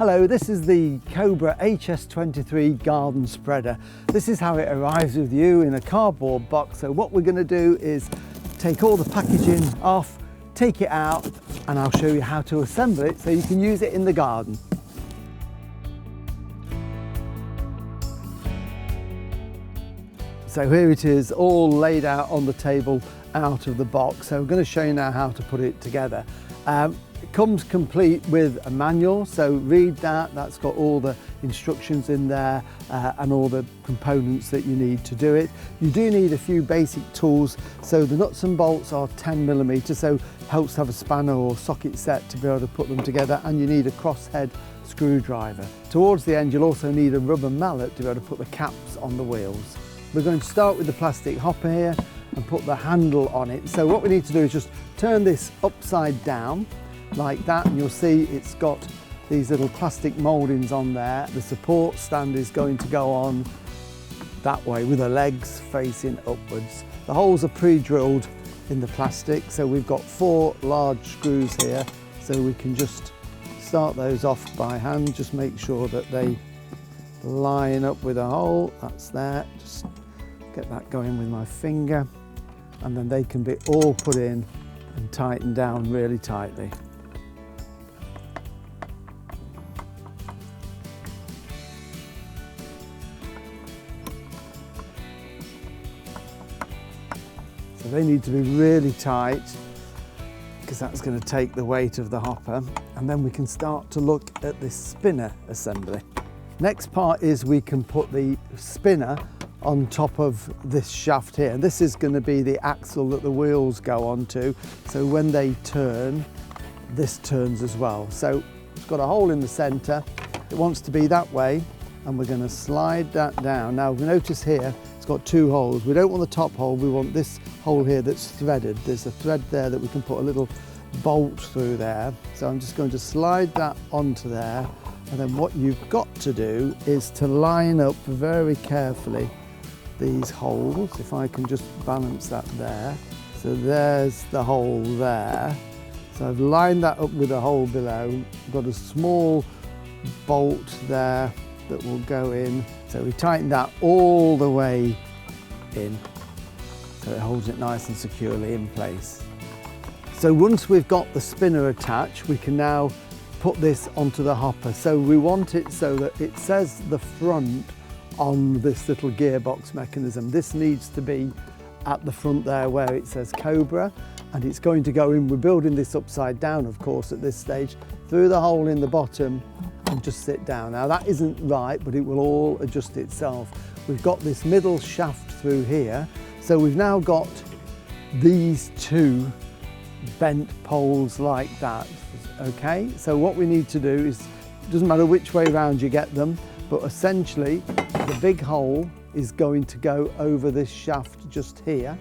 Hello, this is the Cobra HS23 garden spreader. This is how it arrives with you in a cardboard box. So what we're going to do is take all the packaging off, take it out, and I'll show you how to assemble it so you can use it in the garden. So here it is, all laid out on the table out of the box. So I'm going to show you now how to put it together. It comes complete with a manual, so read that. That's got all the instructions in there and all the components that you need to do it. You do need a few basic tools. So the nuts and bolts are 10mm, so helps to have a spanner or socket set to be able to put them together, and you need a crosshead screwdriver. Towards the end you'll also need a rubber mallet to be able to put the caps on the wheels. We're going to start with the plastic hopper here and put the handle on it. So what we need to do is just turn this upside down like that, and you'll see it's got these little plastic mouldings on there. The support stand is going to go on that way with the legs facing upwards. The holes are pre-drilled in the plastic, so we've got 4 large screws here, so we can just start those off by hand. Just make sure that they line up with a hole. That's there. Just get that going with my finger, and then they can be all put in and tightened down really tightly. So they need to be really tight because that's going to take the weight of the hopper, and then we can start to look at this spinner assembly. Next part is we can put the spinner on top of this shaft here. This is going to be the axle that the wheels go onto, so when they turn, this turns as well. So it's got a hole in the centre, it wants to be that way, and we're going to slide that down. Now notice here it's got 2 holes. We don't want the top hole, we want this hole here that's threaded. There's a thread there that we can put a little bolt through there. So I'm just going to slide that onto there, and then what you've got to do is to line up very carefully these holes. If I can just balance that there. So there's the hole there. So I've lined that up with a hole below. I've got a small bolt there that will go in. So we tighten that all the way in, so it holds it nice and securely in place. So once we've got the spinner attached, we can now put this onto the hopper. So we want it so that it says the front on this little gearbox mechanism. This needs to be at the front there where it says Cobra, and it's going to go in. We're building this upside down, of course, at this stage, through the hole in the bottom and just sit down. Now that isn't right, but it will all adjust itself. We've got this middle shaft through here, so we've now got these 2 bent poles like that. Okay, so what we need to do is, it doesn't matter which way around you get them, but essentially the big hole is going to go over this shaft just here,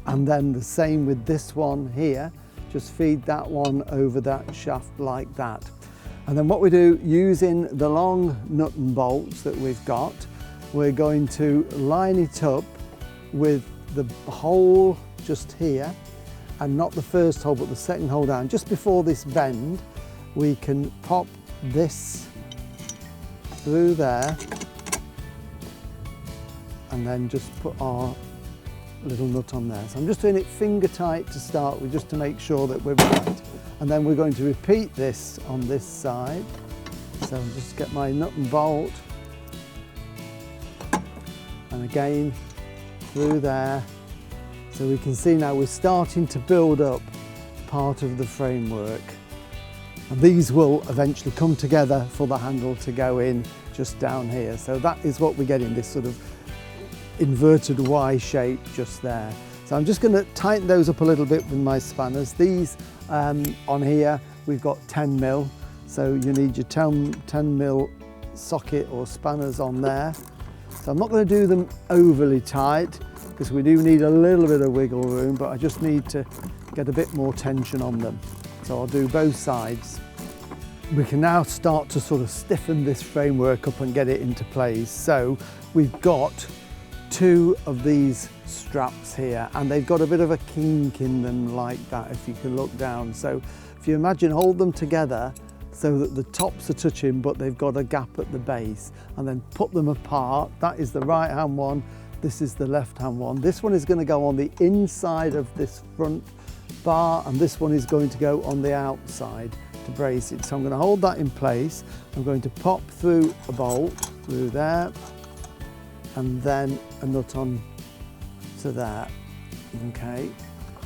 and then the same with this one here. Just feed that one over that shaft like that. And then what we do, using the long nut and bolts that we've got, we're going to line it up with the hole just here, and not the first hole but the second hole down. Just before this bend, we can pop this through there, and then just put our little nut on there. So I'm just doing it finger tight to start with, just to make sure that we're right. And then we're going to repeat this on this side. So I'll just get my nut and bolt, and again through there. So we can see now we're starting to build up part of the framework. And these will eventually come together for the handle to go in just down here. So that is what we get in this sort of inverted Y shape just there. So I'm just going to tighten those up a little bit with my spanners. These on here we've got 10mm, so you need your 10mm socket or spanners on there. So I'm not going to do them overly tight because we do need a little bit of wiggle room, but I just need to get a bit more tension on them. So I'll do both sides. We can now start to sort of stiffen this framework up and get it into place. So we've got 2 of these straps here, and they've got a bit of a kink in them like that, if you can look down. So if you imagine, hold them together so that the tops are touching but they've got a gap at the base, and then put them apart. That is the right hand one, this is the left hand one. This one is going to go on the inside of this front bar, and this one is going to go on the outside to brace it. So I'm going to hold that in place. I'm going to pop through a bolt through there, and then a nut on to there. Okay,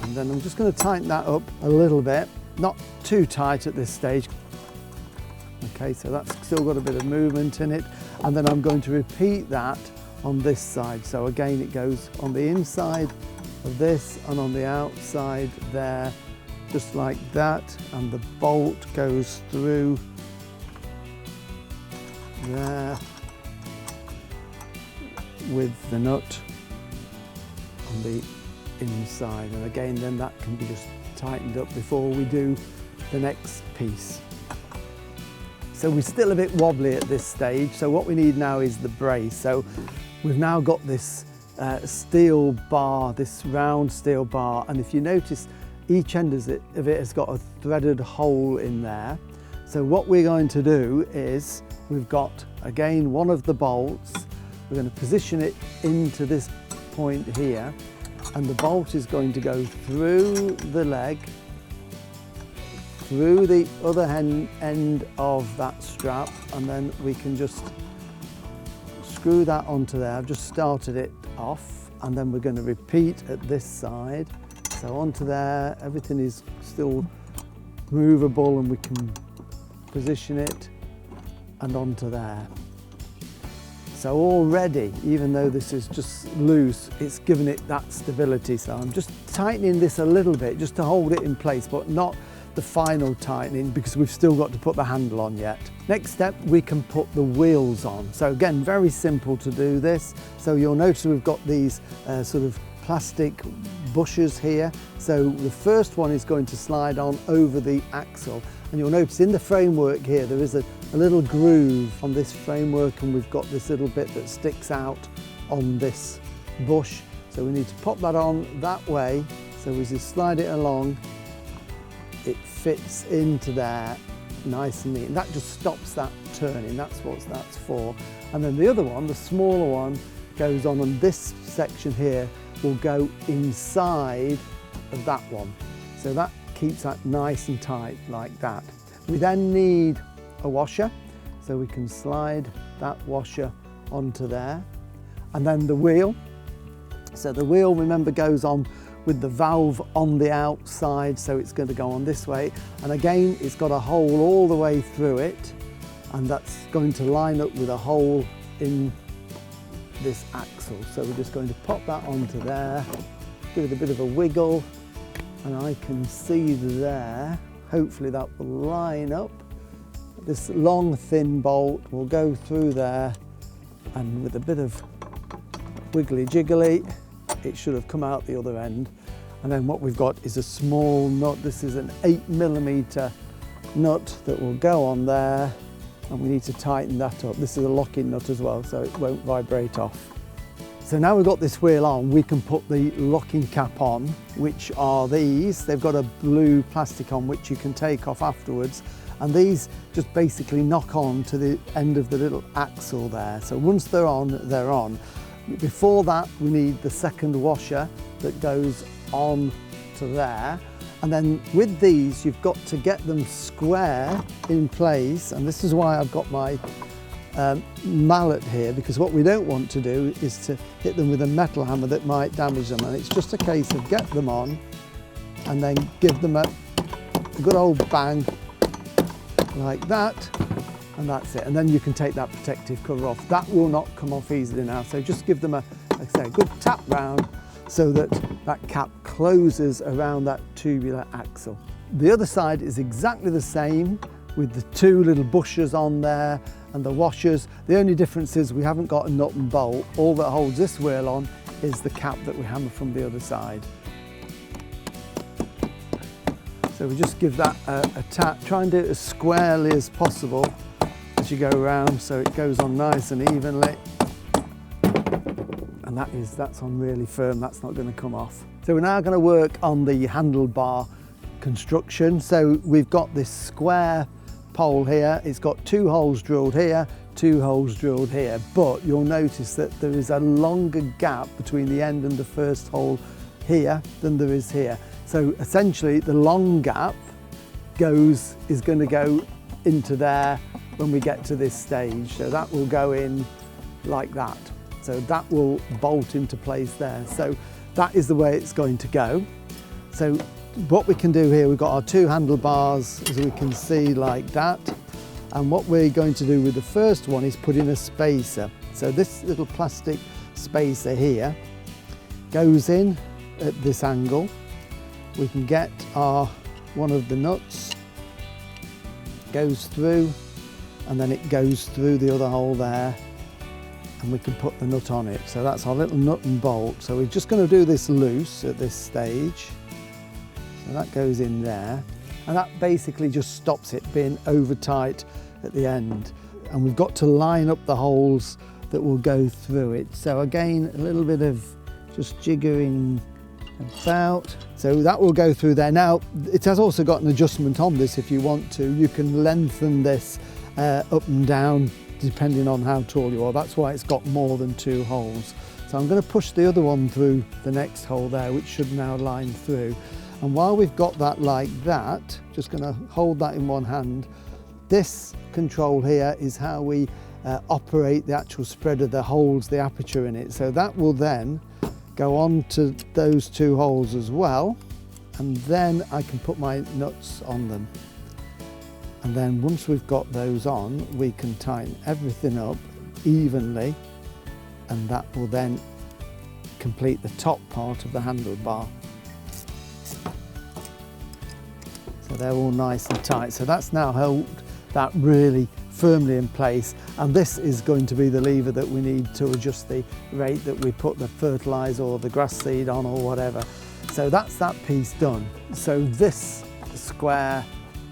and then I'm just going to tighten that up a little bit, not too tight at this stage. Okay, so that's still got a bit of movement in it, and then I'm going to repeat that on this side. So again, it goes on the inside of this and on the outside there, just like that, and the bolt goes through there with the nut on the inside, and again then that can be just tightened up before we do the next piece. So we're still a bit wobbly at this stage, so what we need now is the brace. So we've now got this steel bar, this round steel bar, and if you notice, each end of it has got a threaded hole in there. So what we're going to do is, we've got again one of the bolts, we're going to position it into this point here, and the bolt is going to go through the leg, through the other end of that strap, and then we can just screw that onto there. I've just started it off, and then we're going to repeat at this side. So onto there, everything is still movable and we can position it, and onto there. So already, even though this is just loose, it's given it that stability. So I'm just tightening this a little bit just to hold it in place, but not the final tightening because we've still got to put the handle on yet. Next step, we can put the wheels on. So again, very simple to do this. So you'll notice we've got these sort of plastic bushes here. So the first one is going to slide on over the axle, and you'll notice in the framework here there is a little groove on this framework, and we've got this little bit that sticks out on this bush. So we need to pop that on that way. So as you slide it along, it fits into there nice and neat, and that just stops that turning. That's what that's for. And then the other one, the smaller one, goes on, and this section here will go inside of that one. So that keeps that nice and tight like that. We then need a washer, so we can slide that washer onto there. And then the wheel. So the wheel, remember, goes on with the valve on the outside, so it's going to go on this way, and again it's got a hole all the way through it, and that's going to line up with a hole in this axle. So we're just going to pop that onto there, give it a bit of a wiggle, and I can see there, hopefully that will line up. This long thin bolt will go through there, and with a bit of wiggly jiggly it should have come out the other end. And then what we've got is a small nut. This is an 8mm nut that will go on there, and we need to tighten that up. This is a locking nut as well, so it won't vibrate off. So now we've got this wheel on, we can put the locking cap on, which are these. They've got a blue plastic on which you can take off afterwards, and these just basically knock on to the end of the little axle there. So once they're on, they're on. Before that, we need the second washer that goes on to there. And then with these, you've got to get them square in place. And this is why I've got my mallet here, because what we don't want to do is to hit them with a metal hammer that might damage them. And it's just a case of get them on and then give them a good old bang like that. And that's it, and then you can take that protective cover off. That will not come off easily now, so just give them like I say, a good tap round so that that cap closes around that tubular axle. The other side is exactly the same with the two little bushes on there and the washers. The only difference is we haven't got a nut and bolt. All that holds this wheel on is the cap that we hammer from the other side. So we just give that a tap, try and do it as squarely as possible as you go around, so it goes on nice and evenly. And that's on really firm, that's not going to come off. So we're now going to work on the handlebar construction. So we've got this square pole here, it's got 2 holes drilled here, 2 holes drilled here, but you'll notice that there is a longer gap between the end and the first hole here than there is here. So essentially the long gap is going to go into there when we get to this stage. So that will go in like that. So that will bolt into place there. So that is the way it's going to go. So what we can do here, we've got our 2 handlebars, as we can see, like that. And what we're going to do with the first one is put in a spacer. So this little plastic spacer here goes in at this angle. We can get one of the nuts, goes through, and then it goes through the other hole there, and we can put the nut on it. So that's our little nut and bolt. So we're just going to do this loose at this stage. So that goes in there, and that basically just stops it being over tight at the end. And we've got to line up the holes that will go through it. So again, a little bit of just jiggering about. So that will go through there. Now, it has also got an adjustment on this if you want to. You can lengthen this up and down depending on how tall you are. That's why it's got more than 2 holes. So I'm going to push the other one through the next hole there, which should now line through. And while we've got that like that, just going to hold that in one hand. This control here is how we operate the actual spread of the holes, the aperture in it. So that will then go on to those 2 holes as well, and then I can put my nuts on them. And then once we've got those on, we can tighten everything up evenly, and that will then complete the top part of the handlebar. So they're all nice and tight. So that's now held that really firmly in place, and this is going to be the lever that we need to adjust the rate that we put the fertiliser or the grass seed on or whatever. So that's that piece done. So this square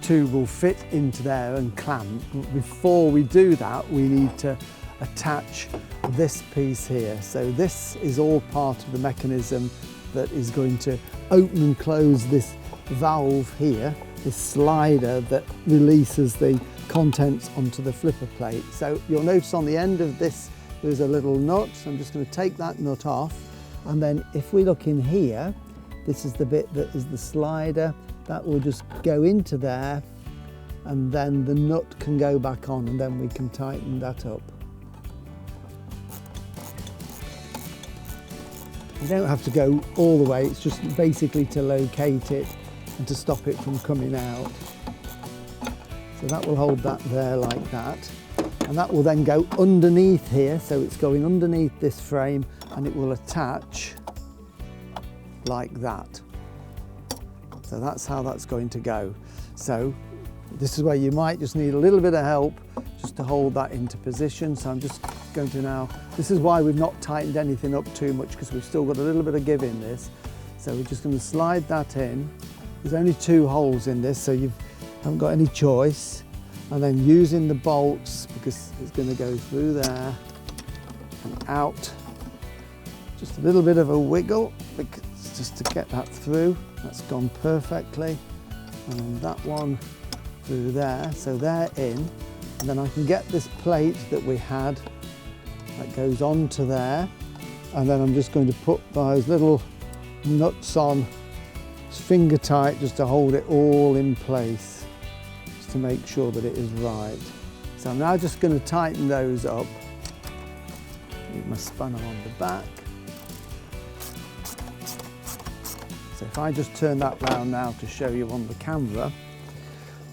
tube will fit into there and clamp. Before we do that, we need to attach this piece here. So this is all part of the mechanism that is going to open and close this valve here, this slider that releases the contents onto the flipper plate. So you'll notice on the end of this there's a little nut. So I'm just going to take that nut off, and then if we look in here, this is the bit that is the slider that will just go into there, and then the nut can go back on, and then we can tighten that up. You don't have to go all the way, it's just basically to locate it and to stop it from coming out. So that will hold that there like that, and that will then go underneath here. So it's going underneath this frame, and it will attach like that. So that's how that's going to go. So this is where you might just need a little bit of help just to hold that into position. So I'm just going to now, this is why we've not tightened anything up too much, because we've still got a little bit of give in this. So we're just going to slide that in. There's only 2 holes in this, so you haven't got any choice. And then using the bolts, because it's going to go through there and out. Just a little bit of a wiggle, just to get that through. That's gone perfectly. And then that one through there, so they're in. And then I can get this plate that we had that goes onto there. And then I'm just going to put those little nuts on, finger tight, just to hold it all in place, just to make sure that it is right. So I'm now just going to tighten those up. Leave my spanner on the back. So if I just turn that round now to show you on the camera,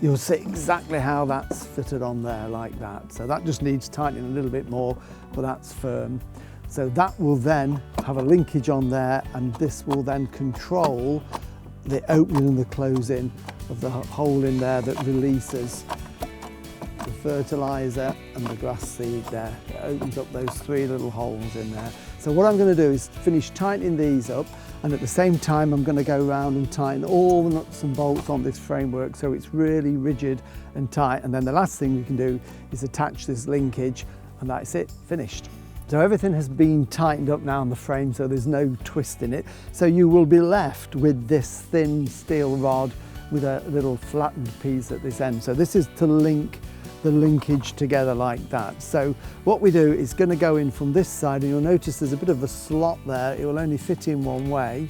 you'll see exactly how that's fitted on there like that. So that just needs tightening a little bit more, but that's firm. So that will then have a linkage on there, and this will then control the opening and the closing of the hole in there that releases the fertiliser and the grass seed there. It opens up those 3 little holes in there. So what I'm going to do is finish tightening these up, and at the same time I'm going to go around and tighten all the nuts and bolts on this framework so it's really rigid and tight. And then the last thing we can do is attach this linkage, and that's it, finished. So everything has been tightened up now on the frame, so there's no twist in it. So you will be left with this thin steel rod with a little flattened piece at this end. So this is to link the linkage together like that. So what we do is going to go in from this side, and you'll notice there's a bit of a slot there. It will only fit in one way,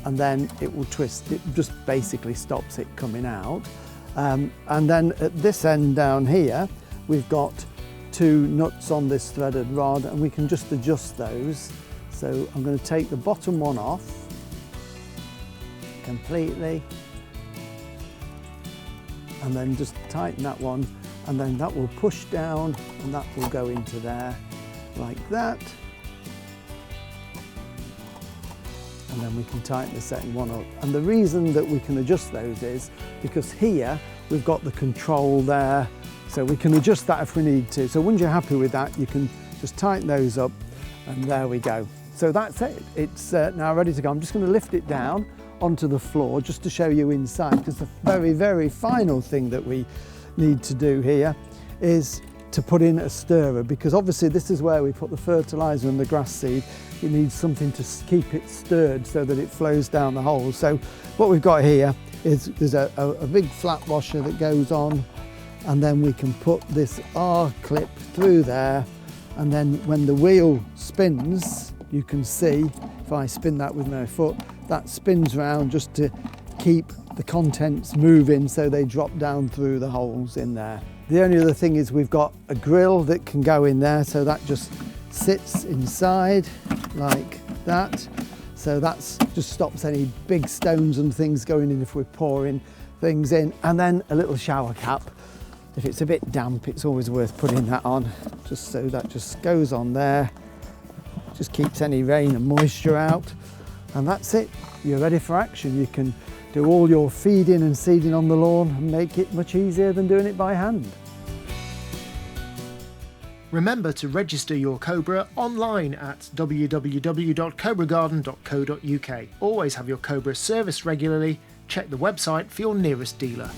and then it will twist. It just basically stops it coming out. And then at this end down here, we've got 2 nuts on this threaded rod, and we can just adjust those. So I'm going to take the bottom one off completely, and then just tighten that one, and then that will push down and that will go into there like that. And then we can tighten the second one up. And the reason that we can adjust those is because here we've got the control there, so we can adjust that if we need to. So once you're happy with that, you can just tighten those up, and there we go. So that's it. It's now ready to go. I'm just going to lift it down onto the floor just to show you inside, because the very, very final thing that we need to do here is to put in a stirrer, because obviously this is where we put the fertiliser and the grass seed. It needs something to keep it stirred so that it flows down the hole. So what we've got here is there's a big flat washer that goes on, and then we can put this R clip through there, and then when the wheel spins, you can see, if I spin that with my foot, that spins round just to keep the contents moving so they drop down through the holes in there. The only other thing is we've got a grill that can go in there, so that just sits inside like that. So that just stops any big stones and things going in if we're pouring things in. And then a little shower cap. If it's a bit damp, it's always worth putting that on, just so that just goes on there. Just keeps any rain and moisture out. And that's it. You're ready for action. You can do all your feeding and seeding on the lawn and make it much easier than doing it by hand. Remember to register your Cobra online at www.cobragarden.co.uk. Always have your Cobra serviced regularly. Check the website for your nearest dealer.